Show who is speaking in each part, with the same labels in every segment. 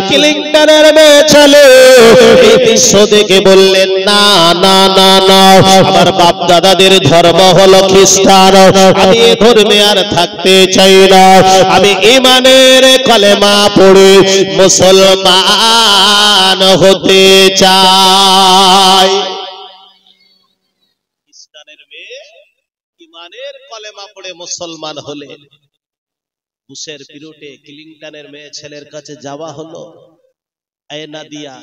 Speaker 1: ক্লিংটনের মেয়ে ছেলে এই দৃশ্য দেখে বললেন, না না না না, আমার বাপ দাদাদের ধর্ম হলো খ্রিস্টান, আমি এ ধর্মে আর থাকতে চাই না, আমি ঈমানের কলেমা পড়ে মুসলমান হতে চাই। খ্রিস্টানের মেয়ে ঈমানের কলেমা পড়ে মুসলমান হলেন। বুশের পিরুটে ক্লিংটনের মেয়ে ছেলের কাছে যাওয়া হলো, এ নাদিয়া,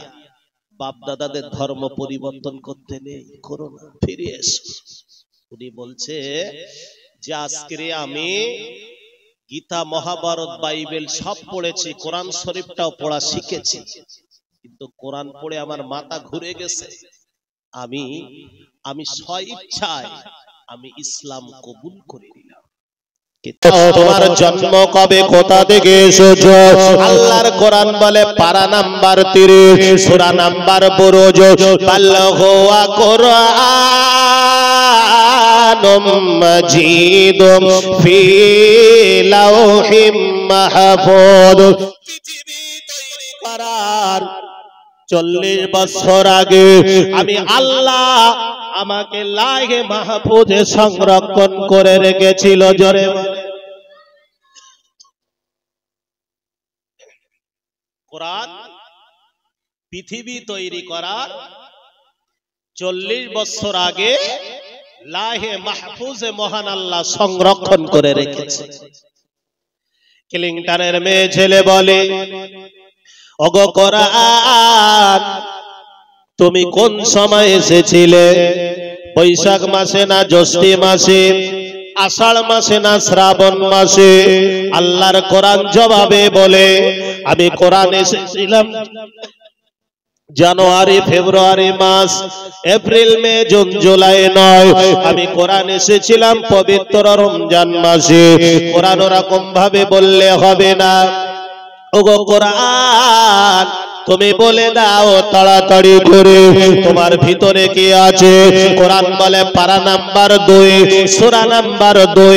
Speaker 1: বাপ দাদাদের ধর্ম পরিবর্তন করতে নেই, করো না, ফিরে এসো। উনি বলছে যে আজকে আমি গীতা, মহাভারত, বাইবেল সব পড়েছি, কোরআন শরীফটাও পড়া শিখেছি, কিন্তু কোরআন পড়ে আমার মাথা ঘুরে গেছে। আমি আমি স্বইচ্ছায় আমি ইসলাম কবুল করে নিলাম। তোমার জন্ম কবে, কোথা থেকে এসেছো? আল্লাহর কোরআন বলে পারা নাম্বার 30, সূরা নাম্বার বুরুজ, বাল্লাহু কুরআনুম মাজিদুম ফি লাওহিম মাহফুজ। পৃথিবী তৈরি করার 40 বছর আগে আমি আল্লাহ আমাকে লাহে মাহফুজে সংরক্ষণ করে রেখেছিল। জোরে কোরআন পৃথিবী তৈরি করার 40 বছর আগে লাহে মাহফুজে মহান আল্লাহ সংরক্ষণ করে রেখেছে। ক্লিংটনের মেয়ে ছেলে বলে, ওগো কোরআন, তুমি কোন সময় এসেছিলে? বৈশাখ মাসে না জ্যৈষ্ঠ মাসে, আষাঢ় মাসে না শ্রাবণ মাসে? আল্লাহর কোরআন জবাবে বলে, আমি কোরআন এসেছিলাম জানুয়ারি, ফেব্রুয়ারি মাস, এপ্রিল, মে, জুন, জুলাই নয়, আমি কোরআন এসেছিলাম পবিত্র রমজান মাসে। কোরআন ওরকম ভাবে বললে হবে না। ওগো কোরআন, তুমি বলে দাও তাড়াতাড়ি করে তোমার ভিতরে কি আছে? কোরআন বলে পারা নাম্বার 2, সূরা নাম্বার 2,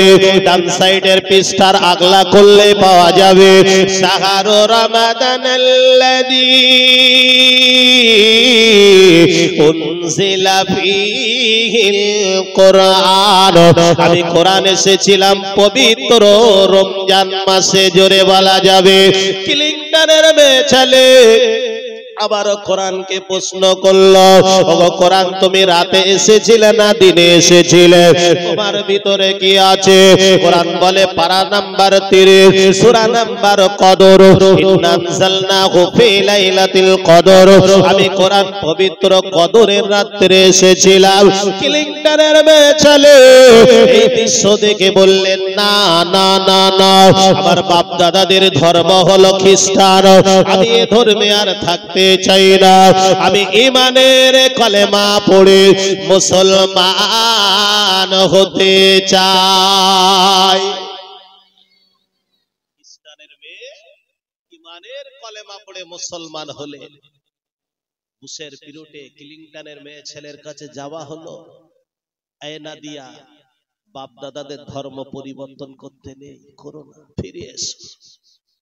Speaker 1: ডান সাইডের পৃষ্ঠার আগলা করলে পাওয়া যাবে, শাহরু রমাদানাল্লাযী উনজিলা ফীহিল কোরআন। আমি কোরআন এসেছিলাম পবিত্র রমজান মাসে। জোরে বলা যাবে। ক্লিংটনের মেয়ে ছেলে আবার কোরআনকে প্রশ্ন করলো, ওগো কোরআন, তুমি রাতে এসেছিলে না দিনে এসেছিলে? তোমার ভিতরে কি আছে? কোরআন বলে পারা নাম্বার 30, সূরা নাম্বার কদর, ইন্না আনজালনাহু ফি লাইলাতিল কদর। আমি কোরআন পবিত্র কদরের রাতে এসেছিলাম। ক্লিংটনের মেয়ে ছেলে এই দৃশ্য দেখে বললেন, না না না না, আমার বাপ দাদাদের ধর্ম হলো খ্রিস্টান, আমি এ ধর্মে আর থাকতে চাই না, আমি ঈমানের কলেমা পড়ে মুসলমান হতে চাই। খ্রিস্টানের মেয়ে ঈমানের কলেমা পড়ে মুসলমান হলেন। বুশের পিরুটে ক্লিংটনের মেয়ে ছেলের কাছে যাওয়া হলো, এ নাদিয়া, বাপ দাদাদের ধর্ম পরিবর্তন করতে নেই, করো না, ফিরে এসো।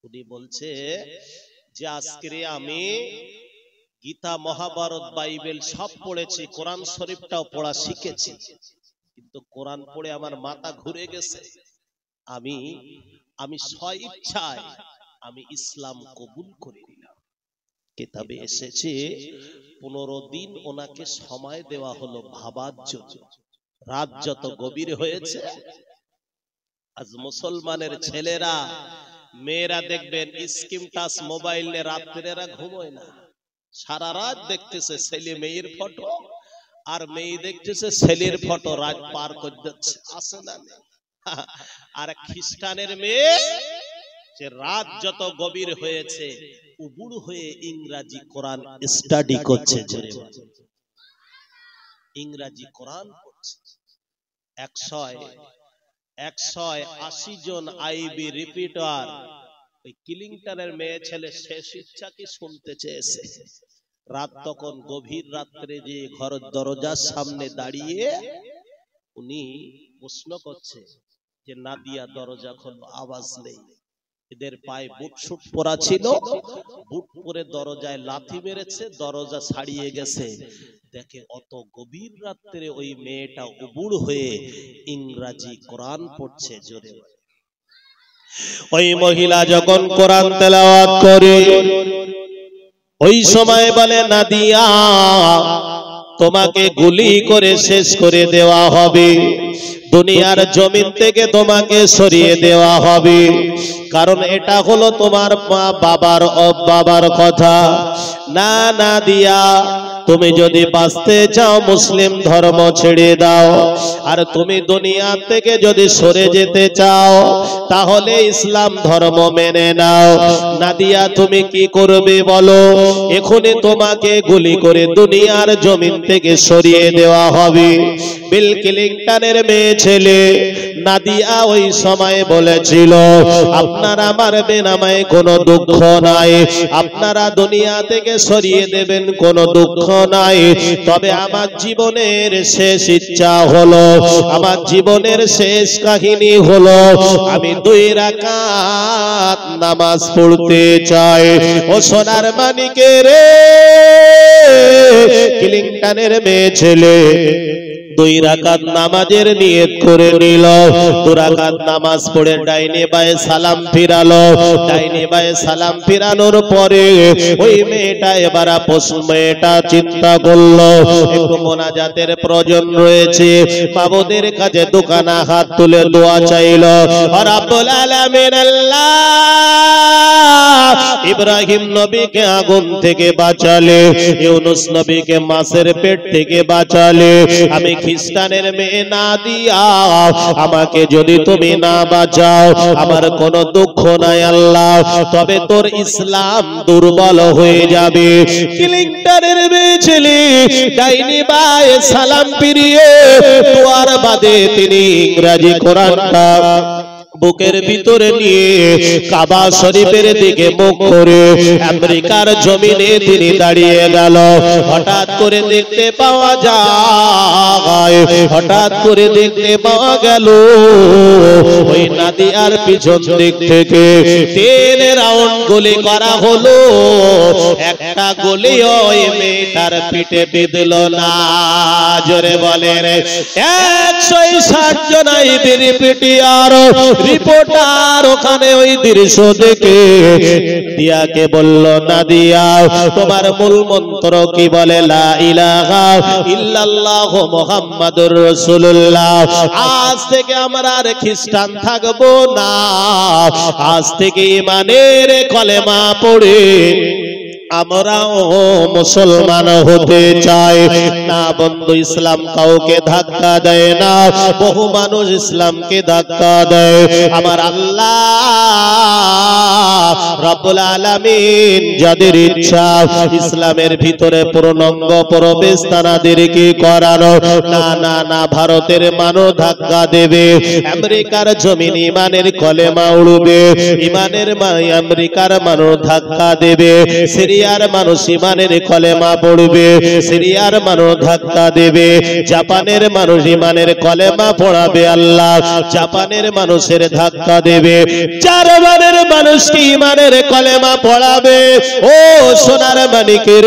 Speaker 1: উনি বলছে যে আজকে আমি গীতা, মহাভারত, বাইবেল সব পড়েছি, কোরআন শরীফটাও পড়া শিখেছি, কিন্তু কোরআন পড়ে আমার মাথা ঘুরে গেছে। আমি স্বইচ্ছায় আমি ইসলাম কবুল করে নিলাম। কিতাবে এসেছে 15 দিন ওনাকে সময় দেওয়া হলো ভাবার জন্য। রাত যত গভীর হয়েছে, আজ মুসলমানের ছেলেরা মেয়েরা দেখবেন স্ক্রিন টাচ মোবাইল নিয়ে রাত্রেরা ঘুমোয় না, সারা রাত দেখতেছে ছেলে মেয়ের ফটো, আর মেয়ে দেখতেছে ছেলের ফটো, রাত পার করে যাচ্ছে। আছে না? আর খ্রিস্টানের মেয়ে যে রাত যত গভীর হয়েছে উবুড় হয়ে ইংরেজি কোরআন স্টাডি করছে। ইংরেজি কোরআন পড়ছে। 180 জন আইবি রিপিটার ওই ক্লিংটনের মেয়ে ছেলে শেষ ইচ্ছা কি শুনতে চেয়েছে। রাত তখন গভীর রাত্রে যে ঘর দরজার সামনে দাঁড়িয়ে উনি প্রশ্ন করছে যে নাদিয়া দরজা খোলো, আওয়াজ নেই। এদের পায়ে বুট শুট পরা ছিল, বুট পরে দরজায় লাথি মেরেছে, দরজা ছাড়িয়ে গেছে। দেখে অত গভীর রাত্রে ওই মেয়েটা উবুড় হয়ে ইংরাজি কোরআন পড়ছে জোরে। ওই মহিলা যখন কোরআন তেলাওয়াত করে ওই সময় বলে, নাদিয়া তোমাকে গুলি করে শেষ করে দেওয়া হবে, দুনিয়ার জমিন থেকে তোমাকে সরিয়ে দেওয়া হবে, কারণ এটা হলো তোমার মা বাবার কথা। না নাদিয়া, তুমি যদি বাঁচতে চাও মুসলিম ধর্ম ছেড়ে দাও, আর তুমি দুনিয়া থেকে যদি সরে যেতে চাও তাহলে ইসলাম ধর্ম মেনে নাও। নাদিয়া তুমি কি করবে বলো? এখনই তোমাকে গুলি করে দুনিয়ার জমিন থেকে সরিয়ে দেওয়া হবে। বিল ক্লিনটনের মেয়ে ছেলে নাদিয়া ওই সময় বলেছিল, আপনারা মারবেন আমায় কোনো দুঃখ নাই, আপনারা দুনিয়া থেকে সরিয়ে দেবেন কোনো দুঃখ নাই, তবে আমার জীবনের শেষ ইচ্ছা হলো, আমার জীবনের শেষ কাহিনী হলো, আমি 2 রাকাত নামাজ পড়তে চাই। ও সোনার মানিকের ক্লিনটনের মেয়ে ছেলে 2 রাকাত নামাজের নিয়ত করে নিল। 2 রাকাত নামাজ পড়ে ডাইনে বায়ে সালাম ফিরালো। ডাইনে বায়ে সালাম ফিরানোর পরে ওই মেয়েটা এবার মেয়েটা চিন্তা করলো একটু মোনাজাতের প্রয়োজন রয়েছে, মাবুদের কাছে দুখানা হাত তুলে দোয়া চাইলো। রব্বুল আলামিন আল্লাহ ইব্রাহিম নবীকে আগুন থেকে বাঁচালে, ইউনুস নবীকে মাছের পেট থেকে বাঁচালে, আমি খ্রিস্টানের মেয়ে নাদিয়া আমাকে যদি তুমি না বাঁচাও আমার কোনো দুঃখ নাই আল্লাহ, তবে তোর ইসলাম দুর্বল হয়ে যাবে। ক্লিনটনের মেয়ে ছেলে ডাইনি বায়ে সালাম ফিরিয়ে দোয়ার বাদে তিনি ইংরেজি কোরআনটা বুকের ভিতরে নিয়ে কাবা শরীফের দিকে মুখ করে আমেরিকার জমিনে তিনি দাঁড়িয়ে গেল। হঠাৎ করে দেখতে পাওয়া যায়, হঠাৎ করে দেখতে পাওয়া গেল ওই নাদিয়ার পিছন দিক থেকে 3 রাউন্ড গুলি করা হলো। একটা গুলি ওই মেয়েটার পিঠে বিঁধল না। জোরে বলেন 160 জন বিরিপিটিয়ার রিপোর্টার ওখানে ওই দৃশ্য দেখে দিয়াকে বলল, নাদিয়া তোমার মূল মন্ত্র কি বলে? লা ইলাহা ইল্লাল্লাহ মুহাম্মাদুর রাসূলুল্লাহ। আজ থেকে আমরা আর খ্রিস্টান থাকবো না, আজ থেকে ঈমানের কলেমা পড়ে আমরাও মুসলমান হতে চাই। না বন্ধু, ইসলাম কাউকে ধাক্কা দেয় না, বহু মানুষ ইসলামকে ধাক্কা দেয়। আমার আল্লাহ রব্বুল আলামিন যাদের ইচ্ছা ইসলামের ভিতরে পূর্ণাঙ্গ প্রবেশ তাদেরকে করানো। না না না, ভারতের মানুষ ধাক্কা দেবে, আমেরিকার জমিন ঈমানের কলেমা উড়বে, ঈমানের আমেরিকার মানুষ ধাক্কা দেবে, সিরিয়ার মানুষ ঈমানের কলেমা পড়বে, সিরিয়ার মানুষ ধাক্কা দেবে, জাপানের মানুষ ঈমানের কলেমা পড়াবে আল্লাহ, জাপানের মানুষের ধাক্কা দেবে, জার্মানের মানুষ কি ঈমানের কলেমা পড়াবে। ও সোনার মানিকের,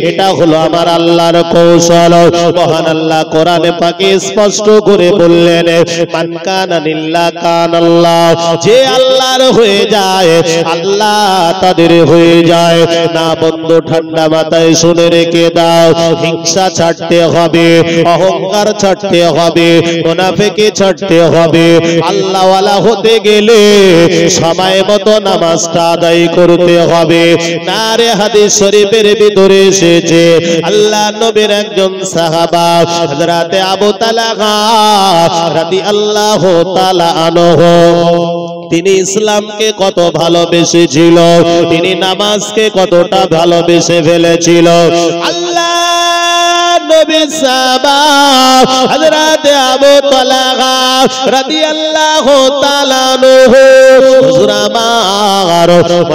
Speaker 1: এটা হলো আমার আল্লাহর কৌশল। মহান আল্লাহ কোরআনে পাকে স্পষ্ট করে বললেন, মান কানা লিল্লাহ কানাল্লাহ, যে আল্লাহর হয়ে যায় আল্লাহ তাদের হয়ে যায়। না বন্ধু, ঠান্ডা মাথায় শুনে রেখে দাও, হিংসা ছাড়তে হবে, অহংকার ছাড়তে হবে, মুনাফিকি ছাড়তে হবে। আল্লাহওয়ালা হতে গেলে সময় মতো নামাজটা আদায় করতে হবে। না রে, হাদিস শরীফের ভিতরে এসেছে আল্লাহ নবীর একজন সাহাবা হযরত আবু তালহা রাদিয়াল্লাহু তাআলা আনহু, তিনি ইসলামকে কত ভালোবেসেছিল, তিনি নামাজকে কতটা ভালোবেসে ফেলেছিল। আল্লাহ নবী সাহাবা হযরত আবু তালহা রাদিয়াল্লাহু তাআলা আনহু হুজুর আমার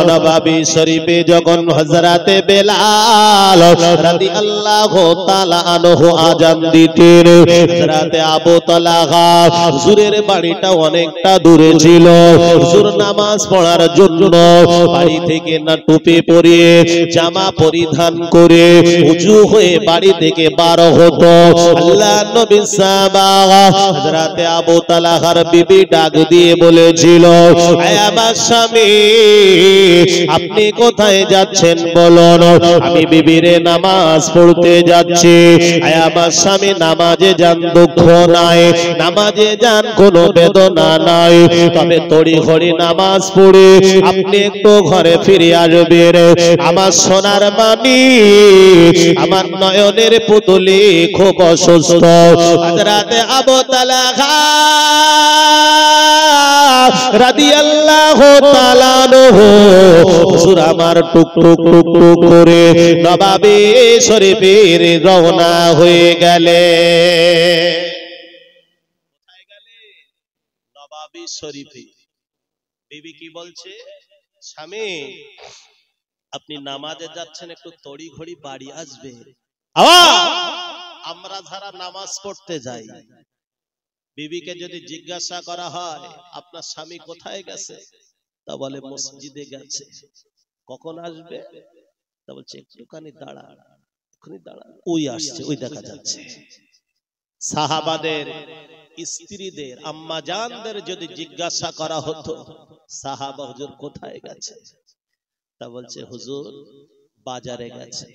Speaker 1: নববী শরীফে যখন হযরত বেলাল রাদিয়াল্লাহু তাআলা আনহু আযান দিতেন হযরত আবু তালহা হুজুরের বাড়িটা অনেকটা দূরে ছিল হুজুর নামাজ পড়ার জন্য বাড়ি থেকে না টুপি পরিয়ে জামা পরিধান করে উজু হয়ে বাড়ি থেকে বার হতো আল্লাহর নবী সাহাবা হযরত আবু তালহার বিবি ডাক দিয়ে বলেছিল হে আমার স্বামী আপনি কোথায় যাচ্ছেন বলুন আমি বিবিরে নামাজ পড়তে যাচ্ছি হে আমার স্বামী নামাজে যান দুঃখ নাই নামাজে যান কোনো বেদনা নাই তবে তড়িঘড়ি নামাজ পড়ে আপনি একটু ঘরে ফিরে আসবেন আমার সোনার মানি আমার নয়নের পুতুলি খুব অসুস্থ হযরত আবু তালহা রাদিয়াল্লাহু তাআলা আনহু হুজুর আমার টুক টুক টুক টুক করে নববী শরীফের রওনা হয়ে গেলেন কোথায় গেলেন নববী শরীফে বিবি কি বলছে স্বামী আপনি নামাজে যাচ্ছেন একটু তড়িঘড়ি বাড়ি আসবে আমরা যারা নামাজ পড়তে যাই বিবিকে যদি জিজ্ঞাসা করা হয় আপনার স্বামী কোথায় গেছে তা বলে মসজিদে গেছে কখন আসবে তা বলছে একটুখানি দাঁড়া এক্ষুনি দাঁড়া ওই আসছে ওই দেখা যাচ্ছে সাহাবাদের স্ত্রীদের আম্মা জানদের যদি জিজ্ঞাসা করা হতো সাহাবা হুজুর কোথায় গেছে তা বলছে হুজুর বাজারে গেছে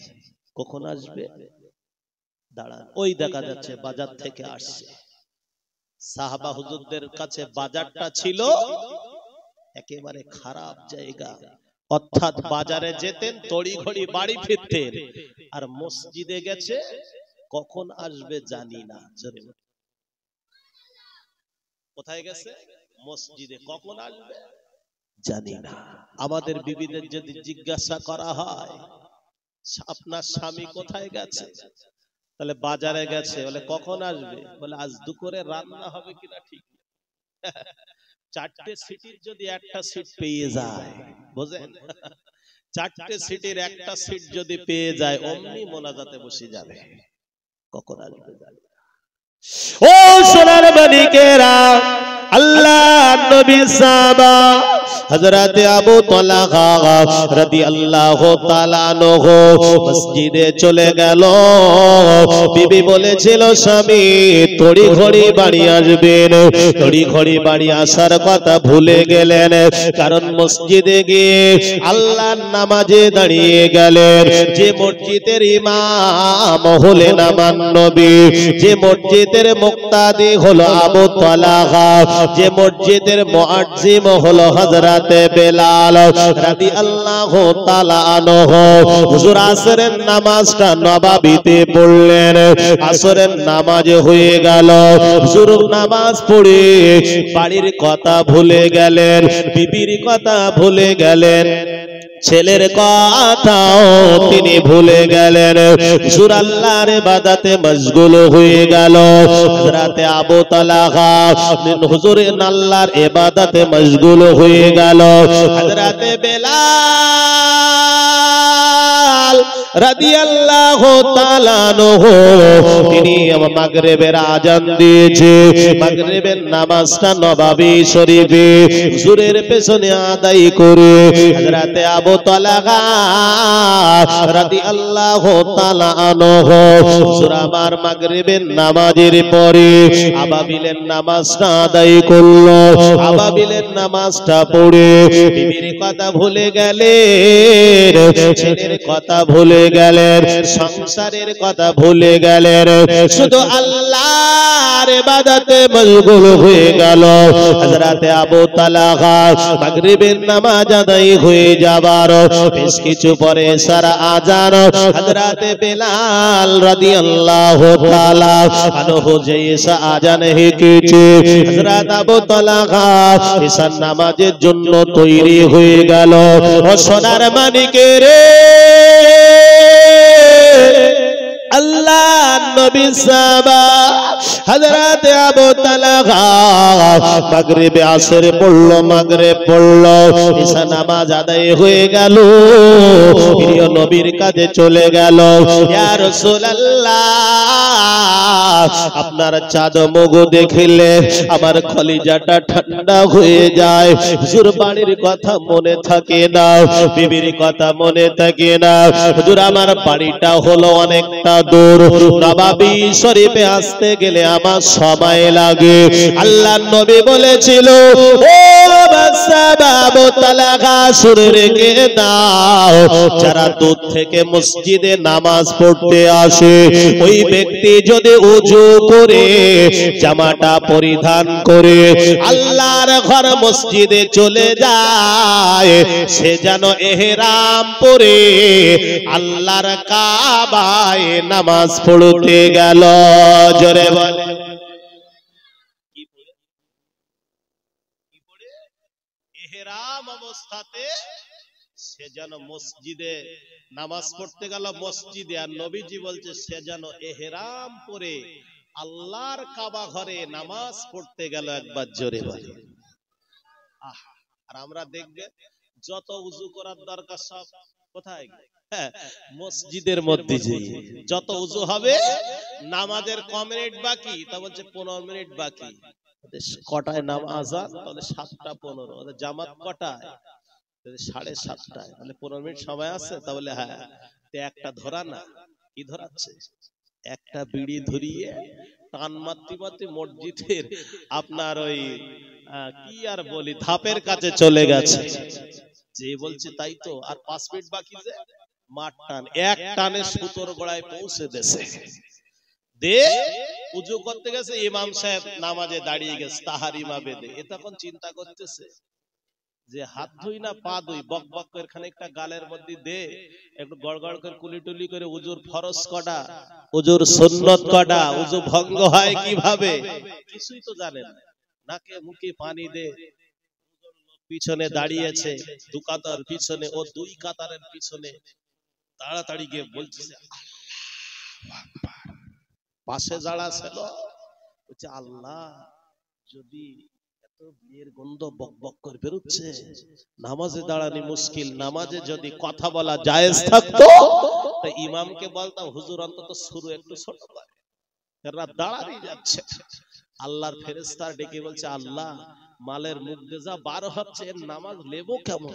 Speaker 1: কখন আসবে দাঁড়ান ওই দেখা যাচ্ছে বাজার থেকে আসছে সাহাবা হুজুরদের কাছে বাজারটা ছিল একেবারে খারাপ জায়গা অর্থাৎ বাজারে যেতেন তড়িঘড়ি বাড়ি ফিরতেন আর মসজিদে গেছে কখন আসবে জানি না কোথায় গেছে মসজিদে কখন আসবে জানি না আমাদের বিবিদের যদি জিজ্ঞাসা করা হয় আপনার স্বামী কোথায় গেছে তাহলে বাজারে গেছে বলে কখন আসবে বলে আজ দুপুরে রান্না হবে কিনা ঠিক চারটে সিটির যদি একটা সিট পেয়ে যায় বুঝেন চারটে সিটির একটা সিট যদি পেয়ে যায় অমনি মোনাজাতে বসে যাবে কখন আসবে জানি না ও সোনার মানিকেরা আল্লাহর নবী সাহাবা হযরত আবু তালহা রাদিয়াল্লাহু তাআলা আনহু মসজিদে চলে গেল বিবি বলেছিল স্বামী তড়িঘড়ি বাড়ি আসবেন তড়িঘড়ি বাড়ি আসার কথা ভুলে গেলেন কারণ মসজিদে গিয়ে আল্লাহর নামাজে দাঁড়িয়ে গেলেন যে মসজিদের ইমাম হলেন আমার নবী যে মসজিদের মুক্তাদি হলো আবু তালহা যে মসজিদের মুয়াজ্জিম হলো হযরত বেলাল রাদিয়াল্লাহু তাআলা আনহু হুজুর আসরের নামাজটা নববীতে পড়লেন আসরের নামাজ হয়ে গেল হুজুর নামাজ পড়ে বাড়ির কথা ভুলে গেলেন বিবির কথা ভুলে গেলেন ছেলের কথাও তিনি ভুলে গেলেন হুজুর আল্লাহর ইবাদতে মশগুল হয়ে গেল হযরত আবু তালহা হুজুর আল্লাহর ইবাদতে মশগুল হয়ে গেল হযরত বেলাল রাদিয়াল্লাহু তাআলা আনহু তিনি মাগরিবের আযান দিয়েছে মাগরিবের নামাজটা নববী শরীফে হুজুরের পেছনে আদায় করে হযরত আবু তালহা রাদিয়াল্লাহু তাআলা আনহু হুজুর আমার মাগরিবের নামাজের পরে আবাবিলের নামাজটা আদায় করলো আবাবিলের নামাজটা পড়ে বিবির কথা ভুলে গেলেন ছেলের কথা ভুলে গেলেন সংসারের কথা ভুলে গেলেন শুধু আল্লাহর ইবাদতে মশগুল হয়ে গেল হযরত আবু তালহা মাগরিবের নামাজ আদায় হয়ে যাবার বেশ কিছু পরে সারা আযান হযরত বেলাল রাদিয়াল্লাহু তাআলা আনহু যে ঈশা আযান হেঁকেছে হযরত আবু তালহা ঈশার নামাজের জন্য তৈরি হয়ে গেল ও সোনার মানিকের রে আল্লাহ আল্লাহ নবী সাহাবা হযরত আবু তালহা মাগরিবে আসর পড়লো, মাগরিব পড়লো, ঈশা নামাজ আদায় হয়ে গেল, প্রিয় নবীর কাছে চলে গেল। ইয়া রাসূলুল্লাহ, আপনার চাঁদ মুখ দেখলে আমার কলিজাটা ঠান্ডা হয়ে যায়। হুজুর বাড়ির কথা মনে থাকে না, বিবির কথা মনে থাকে না। হুজুর আমার বাড়িটা হলো অনেকটা দূর, নবাবী শরীফে আসতে গেলে আমার সময় লাগে। আল্লাহর নবী বলেছিল, ও বাদশা আবু তালহা শুনে রেখে দাও, যারা দূর থেকে মসজিদে নামাজ পড়তে আসে ওই ব্যক্তি যদি ওযু করে জামাটা পরিধান করে আল্লাহর ঘর মসজিদে চলে যায়, সে যেন ইহরাম পরে আল্লাহর কাবায় নামাজ পড়তে গেল। জোরে বলে ইহরাম অবস্থাতে সে যেন মসজিদে নামাজ পড়তে গেল মসজিদে, আর নবীজি বলছে সে যেন ইহরাম পরে আল্লাহর কাবা ঘরে নামাজ পড়তে গেল। একবার জোরে বলে। আর আমরা দেখবে যত উযু করার দরকার সব কোথায়? মসজিদের মধ্যে। যত উযু হবে, নামাজের ক মিনিট বাকি, তা বলছে 15 মিনিট বাকি। কটায় নামাজ? তাহলে 7:15। জামাত কটায়? 7:30টায়। তাহলে 15 মিনিট সময় আছে। তাহলে হ্যাঁ, একটা ধরা না, কি ধরাচ্ছে? একটা বিড়ি ধরিয়ে টান মারতে মারতে মসজিদের আপনার ওই কি আর বলি ধাপের কাছে চলে গেছে। যে বলছে তাই তো, আর 5 মিনিট বাকি, যে মাঠ টান, এক টানে সুতোর গোড়ায় পৌঁছে দেছে। দে উযু করতে গেছে, ইমাম সাহেব নামাজে দাঁড়িয়ে গেছে তাহারিমা বেঁধে। এ তখন চিন্তা করতেছে যে হাত ধুই না পা ধুই, বক বক করে খানিকটা গালের মধ্যে দে, একটু গড়গড় করে কুলিটুলি করে উযুর ফরজ কটা, উযুর সুন্নত কটা, উযু ভঙ্গ হয় কিভাবে, কিছুই তো জানে না। নাকে মুখে পানি দে, পিছনে দাঁড়িয়েছে দু কাতার পিছনে, ও দুই কাতারের পিছনে তাড়াতাড়ি গিয়ে বলছে পাশে যারা ছিল বলছে, আল্লাহ যদি এত বিয়ের গন্ধ বক বক করে বেরোচ্ছে, নামাজে দাঁড়ানি মুশকিল, নামাজে যদি কথা বলা জায়েজ থাকতো তো ইমামকে বলতাম হুজুর অন্তত শুরু একটু ছোট করে, এরা দাঁড়ানি যাচ্ছে। আল্লাহর ফেরেশতা ডেকে বলছে, আল্লাহ মালের মুখ দিয়ে যা বার হচ্ছে, এর নামাজ লেবো কেমন?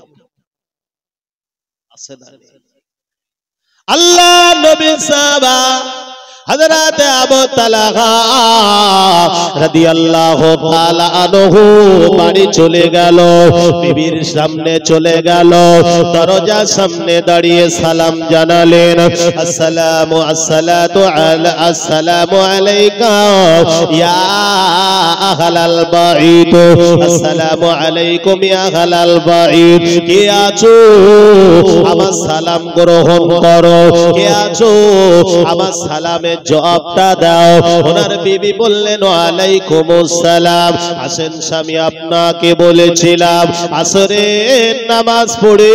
Speaker 1: আছে না? আল্লাহ নবী সাহাবা হযরত আবু তালহা রাদিয়াল্লাহু তাআলা আনহু বাড়ি চলে গেল, বিবির সামনে চলে গেল, দরজার সামনে দাঁড়িয়ে সালাম জানালেন, আসসালামু আলাইকা ইয়া আহলাল বাইত, আসসালামু আলাইকুম ইয়া আহলাল বাইত, কে আছো আমার সালাম গ্রহণ করো, কে আছো আমার সালামে জবাবটা দাও। ওনার বিবি বললেন, ওয়ালাইকুমুস সালাম। আসেন স্বামী, আপনাকে বলেছিলাম আসরের নামাজ পড়ে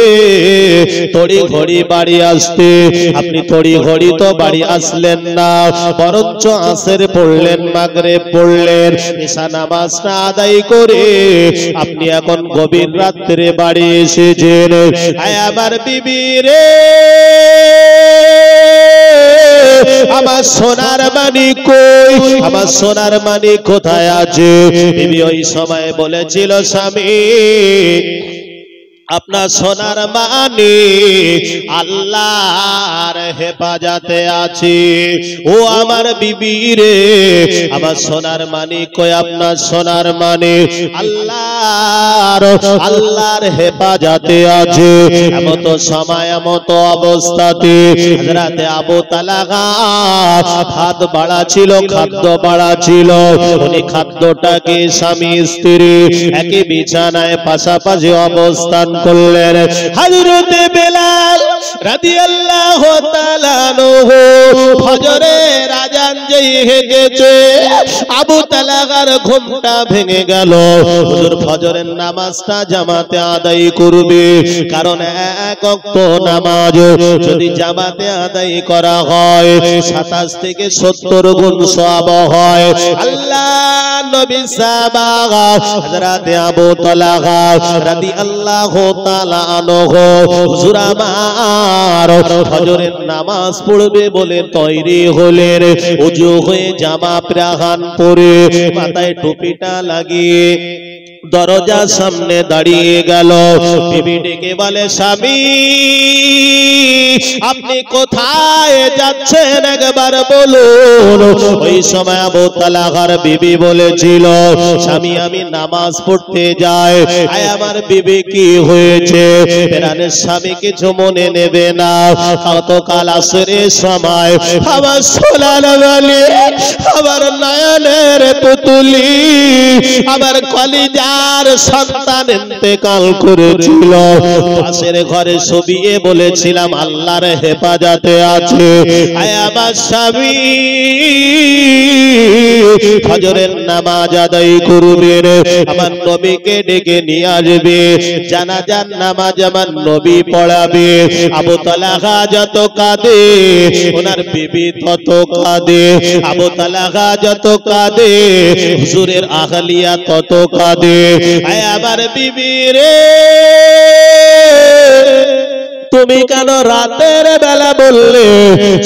Speaker 1: তড়ি ঘড়ি বাড়ি আসতে, আপনি তড়ি ঘড়ি তো বাড়ি আসলেন না, বরঞ্চ আসর পড়লেন, মাগরিব পড়লেন, ঈশা নামাজটা আদায় করে আপনি এখন গভীর রাত্রে বাড়ি এসেছেন। আয় আমার বিবি রে, আমার সোনার মানিক কই, আমার সোনার মানিক কোথায় আছে? বিবি ওই সময় বলেছিল, স্বামী আপনার সোনার মানিক আল্লাহর হেফাজতে আছে। ও আমার বিবি রে, আমার সোনার মানিক কই, আপনার সোনার মানিক আল্লাহর হেফাজতে আছে। এমত সময় এমত অবস্থাতে হযরত আবু তালহা ভাত বাড়া ছিল, খাদ্য বাড়া ছিল, উনি খাদ্যটাকে স্বামী স্ত্রী একই বিছানায় পাশাপাশি অবস্থান করলেন। হযরত বেলাল রাদিয়াল্লাহু তাআলা আনহু ফজরের আযান যে দিকেই হেগেছে। আবু তালহার ঘুমটা ভেঙে গেল। হুজুর ফজরের নামাজটা জামাতে আদায় করবে, কারণ এক ওয়াক্ত নামাজ যদি জামাতে আদায় করা হয় 27 থেকে 70 গুণ সওয়াব হয়। আল্লাহ নবী সাহাবা হযরত আবু তালহা রাদিয়াল্লাহু তাআলা আনহু হুজুর আমার ফজরের নামাজ পড়বে বলে তৈরি হলেন। ওযু হয়ে জামা প্রাহান পরে মাথায় টুপিটা লাগিয়ে দরজার সামনে দাঁড়িয়ে গেল। বিবি ডেকে বলে, স্বামী আপনি কোথায় যাচ্ছেন একবার বলুন। ওই সময় আবু তালহার বিবি বলেছিল, স্বামী আমি নামাজ পড়তে যাই। আয় আমার বিবি কি হয়েছে? প্রাণের স্বামী কিছু মনে নেবে না, গতকাল আসরের সময় আমার সোনার বালি, আমার নয়নের পুতুলি, আমার কলিজার সন্তান ইন্তেকাল করেছিল। পাশের ঘরে শোবিয়ে বলেছিলাম আল্লাহর হেফাজতে আছে। আয় আমার স্বামী ফজরের নামাজ আদায় করবে, আমার নবীকে ডেকে নিয়ে আসবে, জানাজার নামাজ আমার নবী পড়াবে। আবু তালহা যত কাঁদে ওনার বিবি তত কাঁদে। আবু তালহা যত কাঁদে হুজুরের আহলিয়া তত কাঁদে। আয় আমার বিবি রে, তুমি কেন রাতের বেলা বললে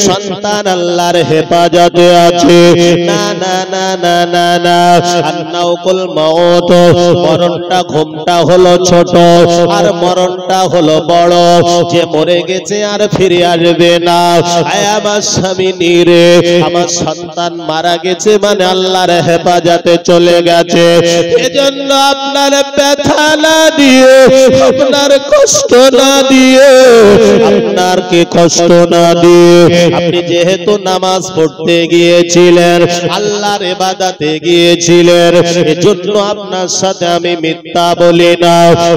Speaker 1: সন্তান আল্লাহর হেফাজতে আছে? না না না না না না, আন্নাউকুল মাউত, মরণটা ঘুমটা হলো ছোট আর মরণটা হলো বড়। যে মরে গেছে আর ফিরে আসবে না। আয় আমার স্বামী রে, আমার সন্তান মারা গেছে মানে আল্লাহর হেফাজতে চলে গেছে। এজন্য আপনার ব্যথা না দিয়ে, আপনার কষ্ট না দিয়ে, আপনার কে কষ্ট না দিয়ে, আপনি যেহেতু নামাজ পড়তে গিয়েছিলেন, আল্লাহর ইবাদতে গিয়েছিলেন, এজন্য আপনার সাথে আমি মিথ্যা বলি না,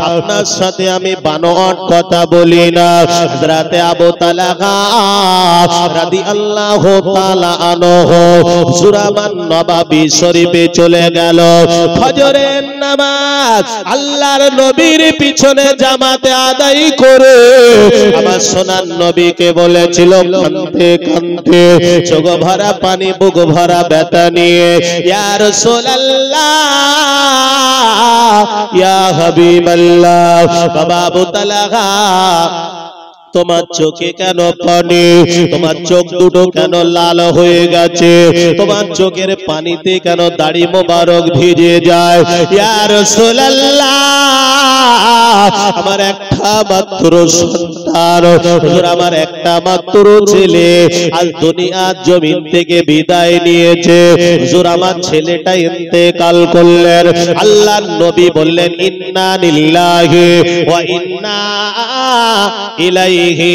Speaker 1: আপনার সাথে আমি বানোয়াট কথা বলি না। হযরত আবু তালহা রাদিয়াল্লাহু তাআলা আনহু সুরামান নববী শরীফে চলে গেল। ফজরের নামাজ আল্লাহর নবীর পিছনে জামাতে আদায় করে আমার সোনার নবীকে বলেছিল কাঁদতে কাঁদতে, চোখ ভরা পানি বুক ভরা ব্যথা নিয়ে, ইয়া রাসূলুল্লাহ ইয়া হাবিবাল্লাহ, বাবা আবু তালহা তোমার চোখে কেন পানি? তোমার চোখ দুটো কেন লাল হয়ে গেছে? তোমার চোখের পানিতে কেন দাড়ি মোবারক ভিজে যায়? ইয়া রাসূলুল্লাহ আমার একটা মাত্র সন্তান, হুজুর আমার একটা মাত্র ছেলে আজ দুনিয়ার জমিন থেকে বিদায় নিয়েছে। হুজুর আমার ছেলেটা ইন্তেকাল করলেন। আল্লাহর নবী বললেন, ইন্না লিল্লাহি ওয়া ইন্না ইলাইহি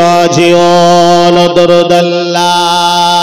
Speaker 1: রাজিউন। দরুদ আল্লাহুম্মা